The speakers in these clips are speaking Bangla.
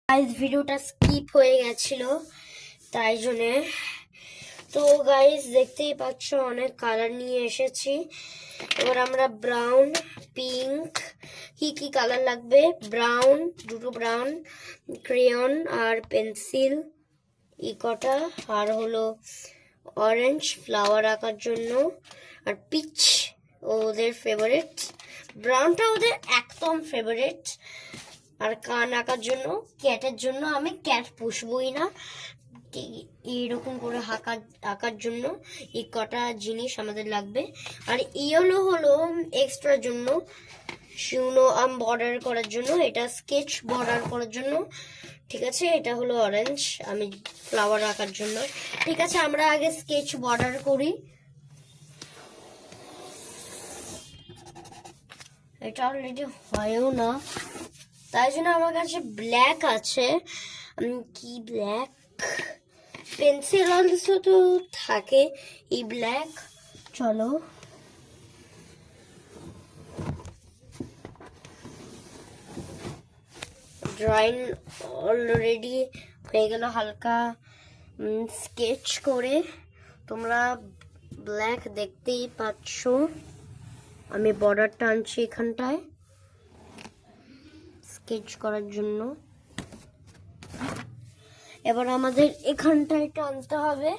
গাইস ভিডিওটা স্কিপ হয়ে গেছিল তাই জন্য। তো গাইস দেখতেই পাচ্ছ অনেক কালার নিয়ে এসেছি। এবার আমরা ব্রাউন, পিঙ্ক, কি কালার লাগবে, ব্রাউন, দুটো ব্রাউন, ক্রেয়ন আর পেন্সিল কটা, আর হলো অরেঞ্জ ফ্লাওয়ার আঁকার জন্য, আর পিচ ওদের ফেভারিট, ব্রাউনটা ওদের একদম ফেভারিট। আর কান আঁকার জন্য, ক্যাটের জন্য আমি ক্যাট পুষবই না, এইরকম করে আঁকার জন্য এই কটা জিনিস আমাদের লাগবে। আর ইয়েলো হলো এক্সট্রার জন্য, শুনো বর্ডার করার জন্য, এটা স্কেচ বর্ডার করার জন্য, ঠিক আছে। এটা হলো অরেঞ্জ, আমি ফ্লাওয়ার আঁকার জন্য। ঠিক আছে, আমরা আগে স্কেচ বর্ডার করি। এটা অলরেডি হয়ও না, তাই জন্য আমার কাছে ব্ল্যাক আছে। কি ব্ল্যাক, পেন্সিল অলসো তো থাকে এই ব্ল্যাক। চলো ড্রয়িং অলরেডি হয়ে গেল, হালকা স্কেচ করে। তোমরা ব্ল্যাক দেখতেই পাচ্ছ, আমি বর্ডার টানছি এখানটায় স্কেচ করার জন্য। এবার আমাদের এখানটায় টানতে হবে,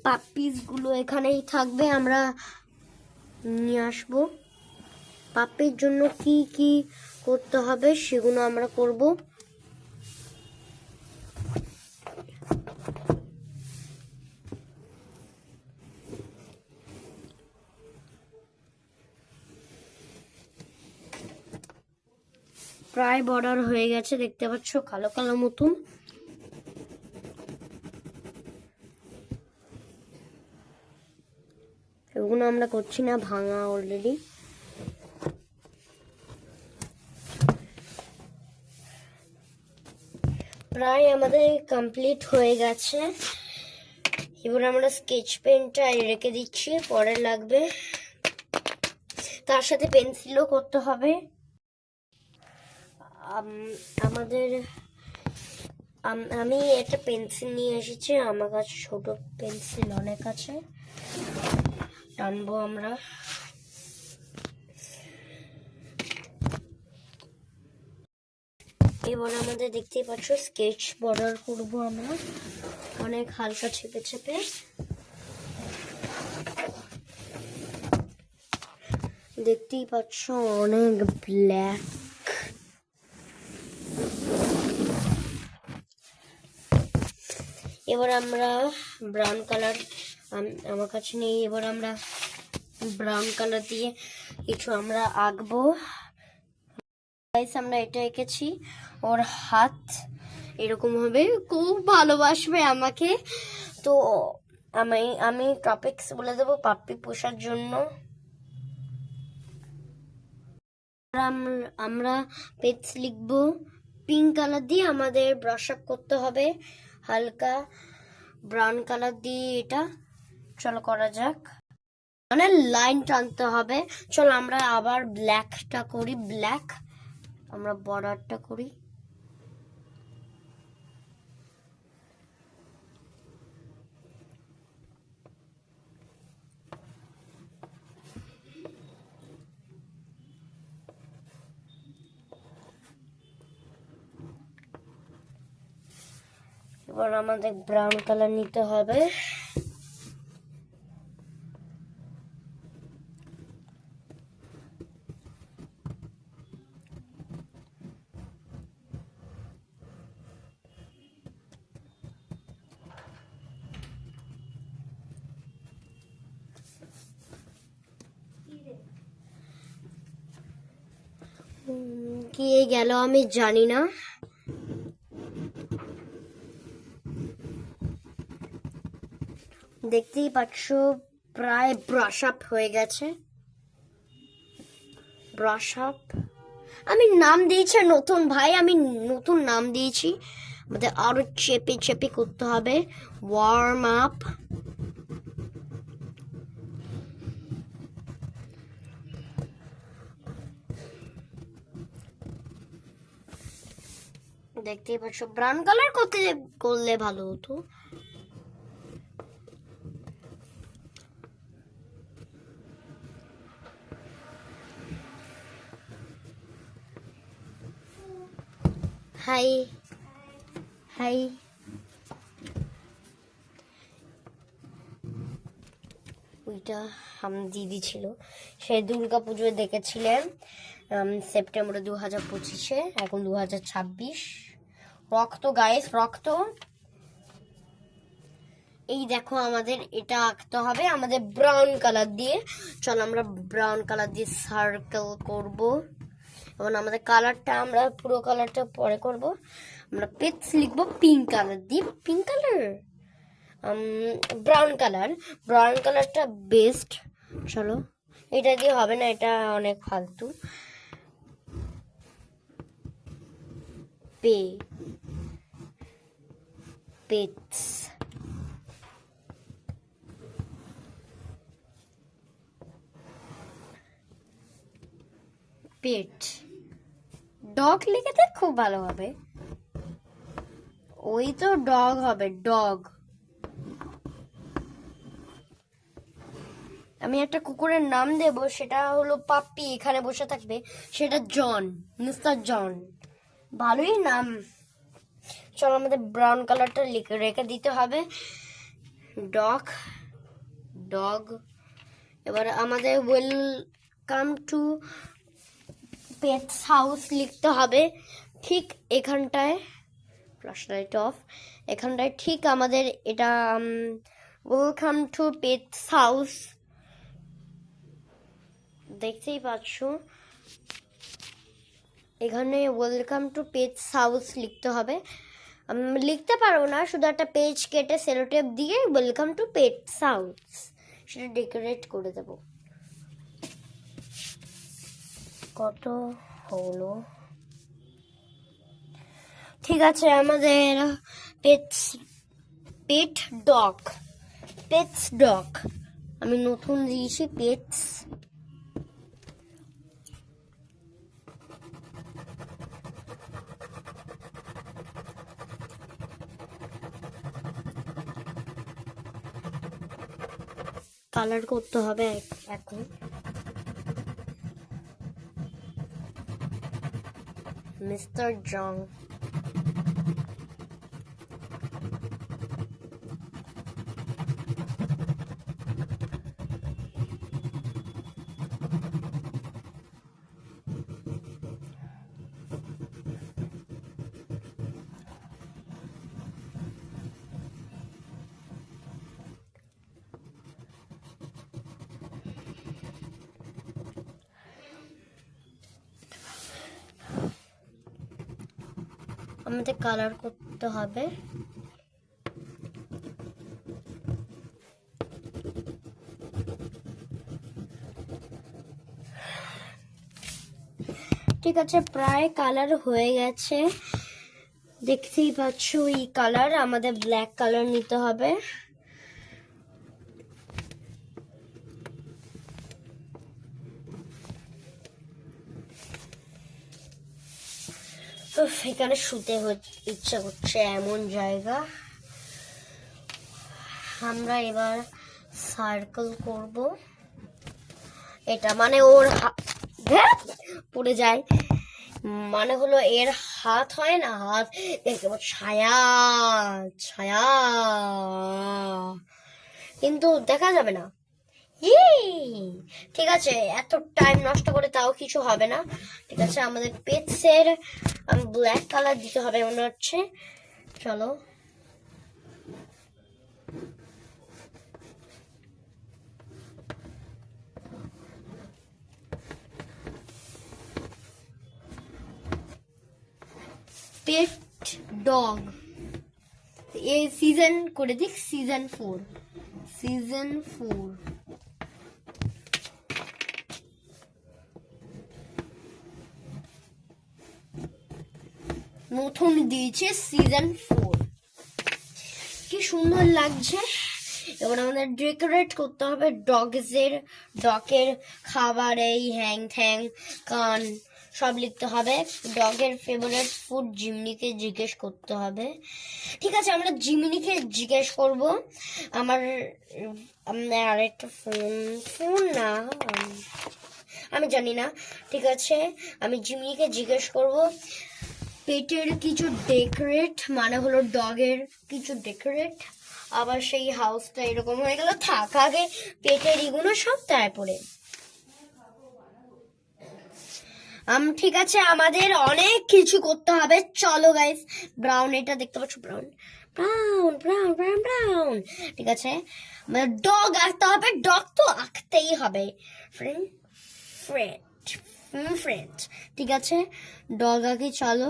পাপ্পিসগুলো এখানেই থাকবে, আমরা নিয়ে আসবো। পাপ্পির জন্য কি কি করতে হবে সেগুলো আমরা করব। প্রায় বর্ডার হয়ে গেছে, দেখতে পাচ্ছ কালো কালো মতন। এগুলো আমরা করছি না, ভাঙা অলরেডি। প্রায় আমাদের কমপ্লিট হয়ে গেছে। এবার আমরা স্কেচ পেনটা রেখে দিচ্ছি, পরে লাগবে। তার সাথে পেন্সিলও করতে হবে আমাদের। আমি একটা পেন্সিল নিয়ে এসেছি, আমার কাছে ছোট পেন্সিল অনেক আছে, টানবো আমরা। এবার আমাদের দেখতেই পাচ্ছ স্কেচ বর্ডার করব আমরা, অনেক হালকা ছেপে ছেপে। দেখতেই পাচ্ছ অনেক ব্ল্যাক। এবার আমরা ব্রাউন কালার আমার কাছে নেই, এবার আমরা ব্রাউন কালার দিয়ে কিছু আমরা আঁকবো। আমরা এটা এঁকেছি, ওর হাত এরকম হবে, খুব ভালোবাসবে আমাকে। তো আমি টপিকস বলে দেবো পাপ্পি পোষার জন্য। আমরা পেটস লিখবো পিঙ্ক কালার দিয়ে, আমাদের ব্রাশ আপ করতে হবে হালকা ব্রাউন কালার দিয়ে। এটা চলো করা যাক, মানে লাইন টানতে হবে। চলো আমরা আবার ব্ল্যাকটা করি, ব্ল্যাক আমরা বর্ডারটা করি। এবার আমাদের ব্রাউন কালার নিতে হবে। কি গেল আমি জানি না। দেখতেই পাচ্ছ প্রায় ব্রাশ আপ হয়ে গেছে। ব্রাশ আপ আমি নাম দিয়েছি নতুন, ভাই আমি নতুন নাম দিয়েছি। আমাদের আরো চেপে চেপে করতে হবে, ওয়ার্ম আপ। দেখতেই পাচ্ছ ব্রাউন কালার করলে ভালো হতো। হাই হাই, ওইটা আমার দিদি ছিল, সে দুর্গা পুজোয় দেখেছিলেন সেপ্টেম্বরে 2025-এ, এখন 2026। রক্ত গাইস, রক্ত। এই দেখো আমাদের এটা আঁকতে হবে আমাদের ব্রাউন কালার দিয়ে। চলো আমরা ব্রাউন কালার দিয়ে সার্কেল করব। এবং আমাদের কালারটা আমরা পুরো কালারটা পরে করব। আমরা পেটস লিখবো পিঙ্ক কালার দিয়ে। পিঙ্ক কালার, ব্রাউন কালারটা বেস্ট। চলো এটা দিয়ে হবে না, এটা অনেক ফালতু। পেটস, পেট, ডগ লিখে দেখ, খুব ভালো হবে। ওই তো ডগ হবে, ডগ। আমি একটা কুকুরের নাম দেব, সেটা হলো পাপ্পি, এখানে বসে থাকবে, সেটা জন, মিস্টার জন। ভালোই নাম। চলো আমাদের ব্রাউন কালারটা রেখে দিতে হবে। ডগ। এবার আমাদের ওয়েলকাম টু পেটস হাউস লিখতে হবে ঠিক এখানটায়। Flash light off. এখানটায় ঠিক আমাদের এটা ওয়েলকাম টু পেটস হাউস, দেখতেই পাচ্ছ। এখানে ওয়েলকাম টু পেটস হাউস লিখতে হবে। লিখতে পারবো না, শুধু একটা পেজ কেটে সেলোটেপ দিয়ে ওয়েলকাম টু পেটস হাউস সেটা ডেকোরেট করে দেব। কত হলো? ঠিক আছে, আমাদের পেটস ডগ আমি নতুন দিয়েছি পেটস। কালার করতে হবে এখন। মিস্টার জং, আমাদের কালার করতে হবে। ঠিক আছে, প্রায় কালার হয়ে গেছে, দেখতেই পাচ্ছ এই কালার। আমাদের ব্ল্যাক কালার নিতে হবে। এখানে শুতে ইচ্ছা করছে, এমন জায়গা। আমরা এবার সার্কেল করব। এটা মানে ওর পড়ে যায়, মানে হলো এর হাত হয় না, হাত দেখতে পাচ্ছ, ছায়া কিন্তু দেখা যাবে না। ঠিক আছে, এত টাইম নষ্ট করে তাও কিছু হবে না। ঠিক আছে, আমাদের পেটসের ব্ল্যাক কালার দিতে হবে মনে হচ্ছে। চলো পেট ডগ এই সিজন করে দিক, সিজন 4। নতুন দিয়েছে সিজন 4, কি সুন্দর লাগছে। এবার আমাদের ডেকোরেট করতে হবে ডগের খাবার, এই হ্যাং থ্যাং কান সব লিখতে হবে। ডগের ফেভারিট ফুড জিমিনিকে জিজ্ঞেস করতে হবে। ঠিক আছে, আমরা জিমিনিকে জিজ্ঞেস করব। আমার আরেকটা ফোন না, আমি জানি না। ঠিক আছে, আমি জিমিনিকে জিজ্ঞেস করব পেটের কিছু ডেকোরেট, মানে হলো ডগের কিছু ডেকোরেট। আবার সেই হাউসটা এরকম হয়ে গেল, থাক আগে পেটের এগুলো সব তারপরে। ঠিক আছে, আমাদের অনেক কিছু করতে হবে। চলো গাইস, ব্রাউন, এটা দেখতে পাচ্ছ, brown brown brown brown brown. ঠিক আছে, ডগ আঁকতে হবে। ডগ তো আঁকতেই হবে, ফ্রেন্ড ফ্রেন্ড ফ্রেন্ড। ঠিক আছে, ডগ আঁকি, চলো।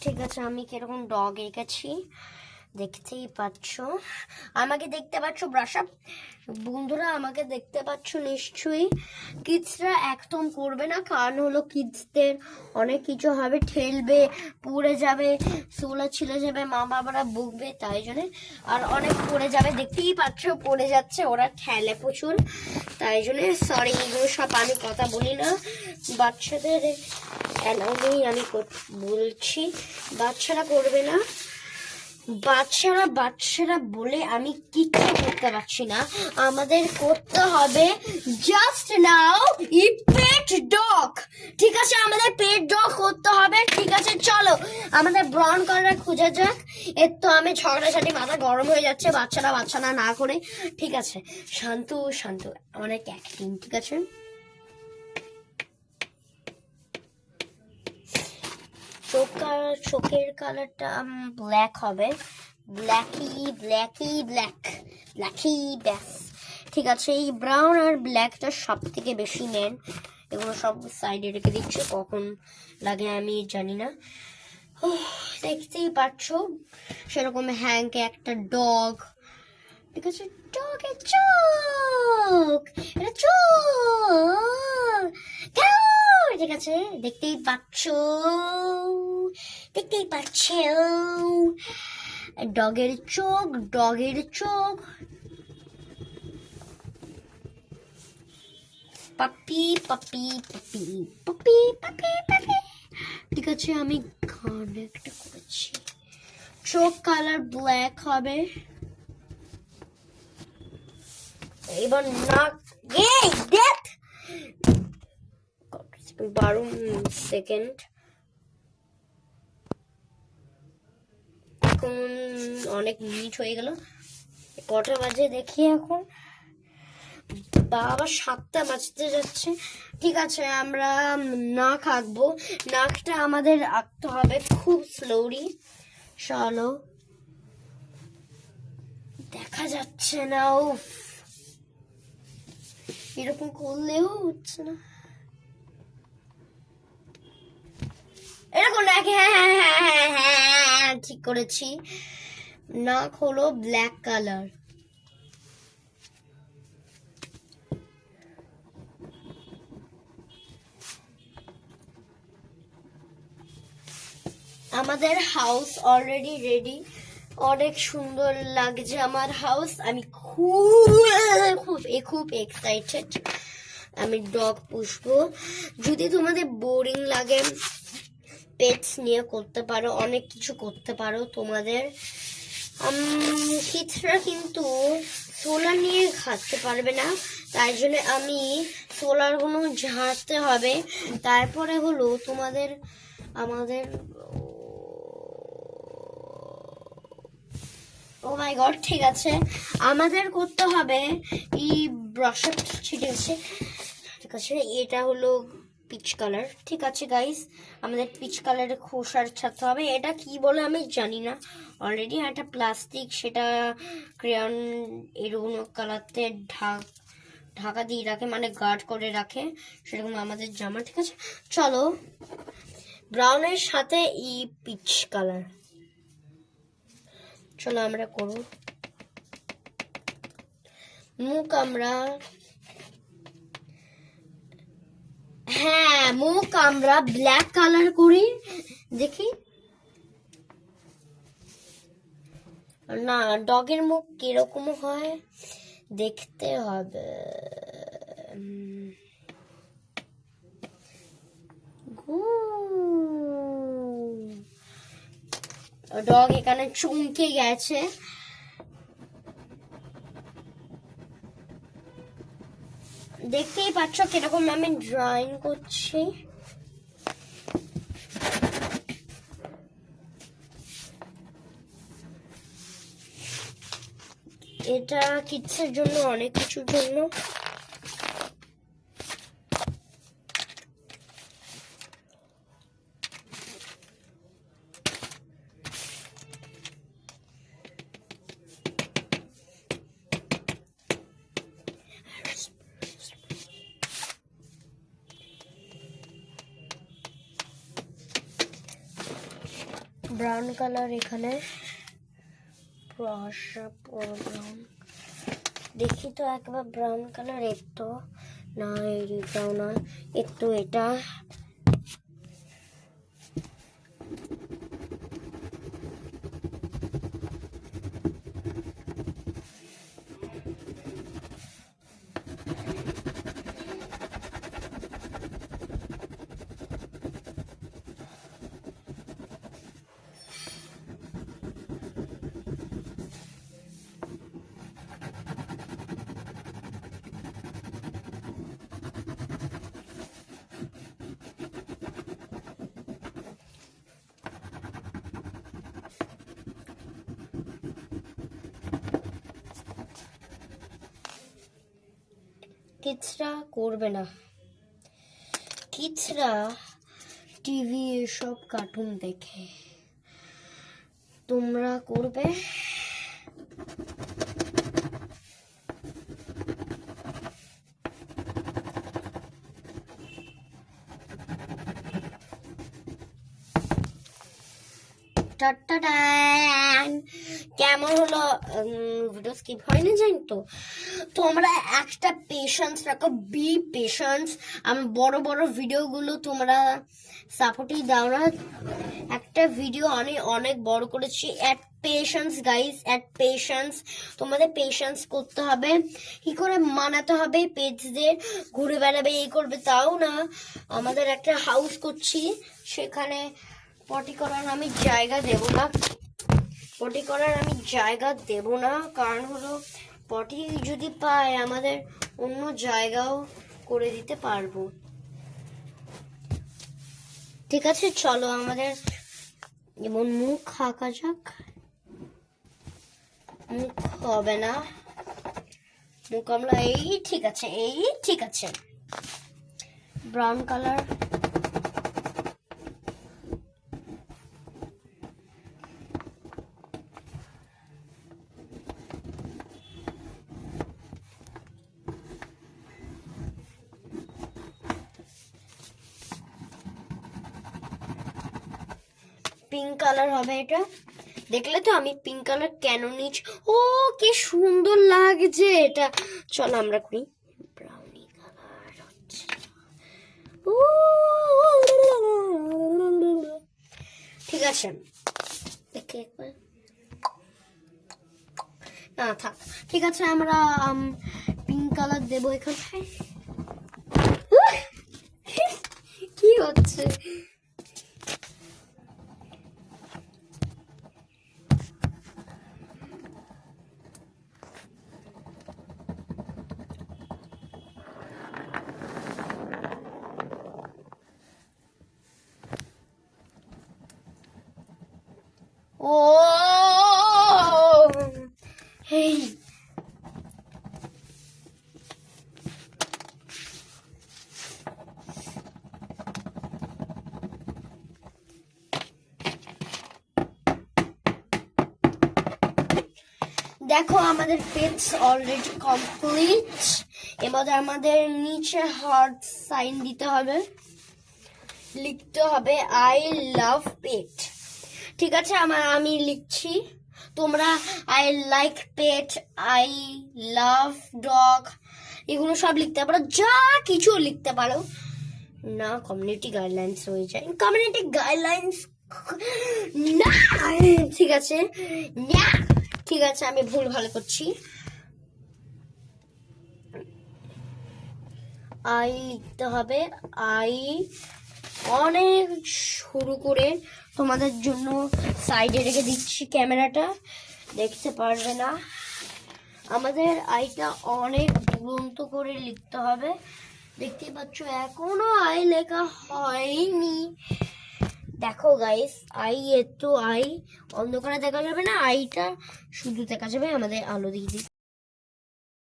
ঠিক আছে, আমি কিরকম ডগ এঁকেছি দেখতেই পাচ্ছ। আমাকে দেখতে পাচ্ছ ব্রাশ আপ বন্ধুরা, আমাকে দেখতে পাচ্ছ নিশ্চয়ই। কিডসরা একদম করবে না, কারণ হলো কিডসদের অনেক কিছু হবে, ঠেলবে, পড়ে যাবে, সোলা ছিলে যাবে, মা বাবারা বকবে, তাই জন্য। আর অনেক পড়ে যাবে, দেখতেই পাচ্ছ পড়ে যাচ্ছে, ওরা ঠেলে প্রচুর, তাই জন্য সরি। এগুলো সব আমি কথা বলি না, বাচ্চাদের অ্যালাউ নেই, আমি বলছি বাচ্চারা করবে না। বাচ্চারা বলে আমি কিচ্ছু করতে পারছি না। আমাদের করতে হবে জাস্ট নাও পেট ডগ। ঠিক আছে, আমাদের পেট ডগ করতে হবে। ঠিক আছে, চলো আমাদের ব্রাউন কালার খুঁজে যাক। এর তো আমি ঝগড়াঝাটি, মাথা গরম হয়ে যাচ্ছে, বাচ্চারা না করে। ঠিক আছে, শান্ত শান্ত, অনেক অ্যাক্টিং। ঠিক আছে, চোখের কালারটা ব্ল্যাক হবে, ব্ল্যাকি ব্যাস। ঠিক আছে, এই ব্রাউন আর ব্ল্যাকটা সব থেকে বেশি মেন। এগুলো সব সাইডে রেখে দিচ্ছে, কখন লাগে আমি জানি না। দেখতেই পাচ্ছ সেরকম হ্যাংকে একটা ডগ। ঠিক আছে, ডগের চোখ, এটা চোখ। ঠিক আছে, দেখতেই পাচ্ছ ডগের চোখ পাপি। ঠিক আছে, আমি কানে একটা করেছি, চোখ কালার ব্ল্যাক হবে। এবার নাক, 12 সেকেন্ড। এখন অনেক মিনিট হয়ে গেল, কটা বাজে দেখি এখন, বাবা 7টা বাজতে যাচ্ছে। ঠিক আছে, আমরা নাক আঁকবো। নাকটা আমাদের আঁকতে হবে খুব স্লোলি। চলো, দেখা যাচ্ছে না, এরকম করলেও হচ্ছে না, এরকম নাক। হ্যাঁ, ঠিক করেছি। নাক হলো ব্ল্যাক কালার। আমাদের হাউস অলরেডি রেডি, অনেক সুন্দর লাগছে আমার হাউস। আমি খুব এক্সাইটেড, আমি ডগ পুষবো। যদি তোমাদের বোরিং লাগে, পেটস নিয়ে করতে পারো, অনেক কিছু করতে পারো তোমাদের। কিডসরা কিন্তু সোলার নিয়ে খাটতে পারবে না, তাই জন্য আমি সোলারগুলো ঝাড়তে হবে। তারপরে হলো আমাদের ও মাই গড। ঠিক আছে, আমাদের করতে হবে এই ব্রাশে ছিটেছে। ঠিক আছে, এটা হলো পিচ কালার। ঠিক আছে গাইস, আমাদের পিচ কালারের খোসার ছাড়তে হবে। এটা কি বলে আমি জানি না, অলরেডি একটা প্লাস্টিক, সেটা ক্রেয়ন এরকম কালারতে ঢাকা দিয়ে রাখে, মানে গার্ড করে রাখে, সেরকম আমাদের জামা। ঠিক আছে, চলো ব্রাউনের সাথে এই পিচ কালার, চলো আমরা করব। মুখ আমরা, হ্যাঁ হ্যাঁ, মুখ আমরা ব্ল্যাক কালার করি, দেখি না ডগের মুখ কিরকম হয় দেখতে হবে। ডগ এখানে চমকে গেছে। দেখতেই পাচ্ছ কিরকম আমি ড্রয়িং করছি। এটা কিডসের জন্য, অনেক কিছুর জন্য। ব্রাউন কালার এখানে ব্রাউন, দেখি তো একবার ব্রাউন কালার, একটু না এটাও না, একটু এটা কিডসরা করবে না, কিডসরা টিভি এসব কার্টুন দেখে, তোমরা করবে? কেমন হলো? ভিডিও স্কিপ হয়নি জানি তো। তোমরা একটা পেশেন্স রাখো, বি পেশেন্স। আমি বড় বড় ভিডিওগুলো তোমরা সাপোর্টই দাও না, একটা ভিডিও অনেক অনেক বড় করেছি। At patience guys, at patience. তোমাদের পেশেন্স করতে হবে, কি করে মানাতে হবে পেজদের, ঘুরে বেড়াবে এই করবে তাও না। আমাদের একটা হাউস করছি, সেখানে পটি করার আমি জায়গা দেব না, পটি করার আমি জায়গা দেব না, কারণ হলো পটি যদি পায় আমাদের অন্য জায়গাও করে দিতে পারবো। ঠিক আছে, চলো আমাদের যেমন মুখ আঁকা যাক। মুখ হবে না, মুখ আমরা এই ঠিক আছে, এই ঠিক আছে। ব্রাউন কালার, পিঙ্ক কালার হবে এটা। দেখলে তো আমি পিঙ্ক কালার কেন নিচ্ছি। ও কি সুন্দর লাগছে এটা। চলো আমরা করি ব্রাউনি কালার হচ্ছে। ঠিক আছে, দেখে একবার না থাক। ঠিক আছে, আমরা পিঙ্ক কালার দেবো এখানে। কি হচ্ছে? ও হেই, দেখো আমাদের পেজ অলরেডি কমপ্লিট। এবার আমাদের নিচে হার্ট সাইন দিতে হবে, লিখতে হবে আই লাভ পেট। ঠিক আছে, আমি লিখছি, তোমরা I like pet, I love dog, এগুলো সব লিখতে পারো, যা কিছু লিখতে পারো। না কমিউনিটি গাইডলাইন্স হয়ে যায়, কমিউনিটি গাইডলাইন্স না, ঠিক আছে না, ঠিক আছে আমি ভুল ভালো করছি। আই লিখতে হবে, আই অনেক শুরু করে তোমাদের জন্য সাইডে রেখে দিচ্ছি, ক্যামেরাটা দেখতে পারবে না। আমাদের আইটা অনেক দুরন্ত করে লিখতে হবে, দেখতেই পাচ্ছ এখনো আই লেখা হয়নি। দেখো গাইস, আই একটু আই অন্ধকারে দেখা যাবে না, আইটা শুধু দেখা যাবে আমাদের আলো দিয়ে